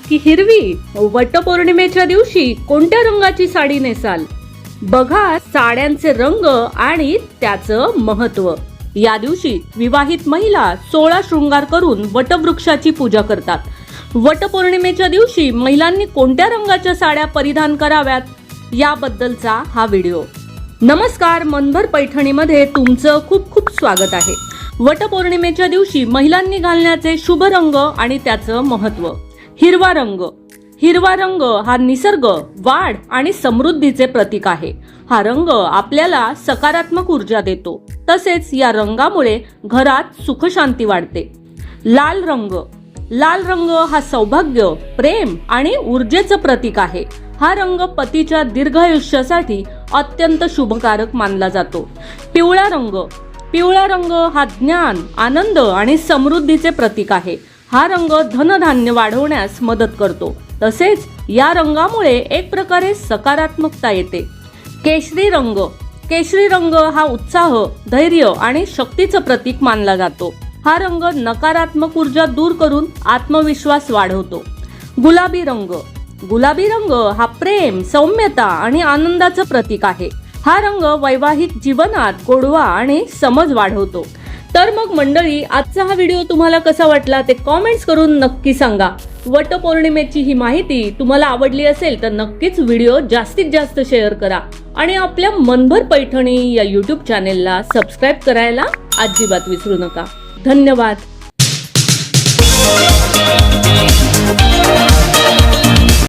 की हिरवी? वटपौर्णिमेच्या दिवशी कोणत्या रंगाची साडी नेसाल? बघा साड्यांचे रंग आणि त्याचं महत्व. या दिवशी विवाहित महिला 16 शृंगार करून वटवृक्षाची पूजा करतात. वटपौर्णिमेच्या दिवशी महिलांनी कोणत्या रंगाच्या साड्या परिधान कराव्यात याबद्दलचा हा व्हिडिओ. नमस्कार, मनभर पैठणीमध्ये तुमचं खूप खूप स्वागत आहे. वटपौर्णिमेच्या दिवशी महिलांनी घालण्याचे शुभ रंग आणि त्याचं महत्व. हिरवा रंग. हिरवा रंग हा निसर्ग, वाढ आणि समृद्धीचे प्रतीक आहे. हा रंग आपल्याला सकारात्मक ऊर्जा देतो. तसेच या रंगामुळे घरात सुखशांती वाढते. लाल रंग. लाल रंग हा सौभाग्य, प्रेम आणि ऊर्जेचं प्रतीक आहे. हा रंग पतीच्या दीर्घायुष्यासाठी अत्यंत शुभकारक मानला जातो. पिवळा रंग. पिवळा रंग हा ज्ञान, आनंद आणि समृद्धीचे प्रतीक आहे. हा रंग धनधान्य वाढवण्यास मदत करतो. तसेच या रंगामुळे एक प्रकारे सकारात्मकता येते. केशरी रंग. केशरी रंग हा उत्साह, धैर्य आणि शक्तीचं प्रतीक मानला जातो. हा रंग नकारात्मक ऊर्जा दूर करून आत्मविश्वास वाढवतो. गुलाबी रंग. गुलाबी रंग हा प्रेम, सौम्यता आणि आनंदाचं प्रतीक आहे. हा रंग वैवाहिक जीवनात गोडवा आणि समज वाढवतो. तर मग मंडळी, आजचा हा व्हिडिओ तुम्हाला कसा वाटला ते कॉमेंट्स करून नक्की सांगा. वटपौर्णिमेची ही माहिती तुम्हाला आवडली असेल तर नक्कीच व्हिडिओ जास्तीत जास्त शेअर करा आणि आपल्या मनभर पैठणी या YouTube चॅनेलला सबस्क्राईब करायला अजिबात विसरू नका. धन्यवाद.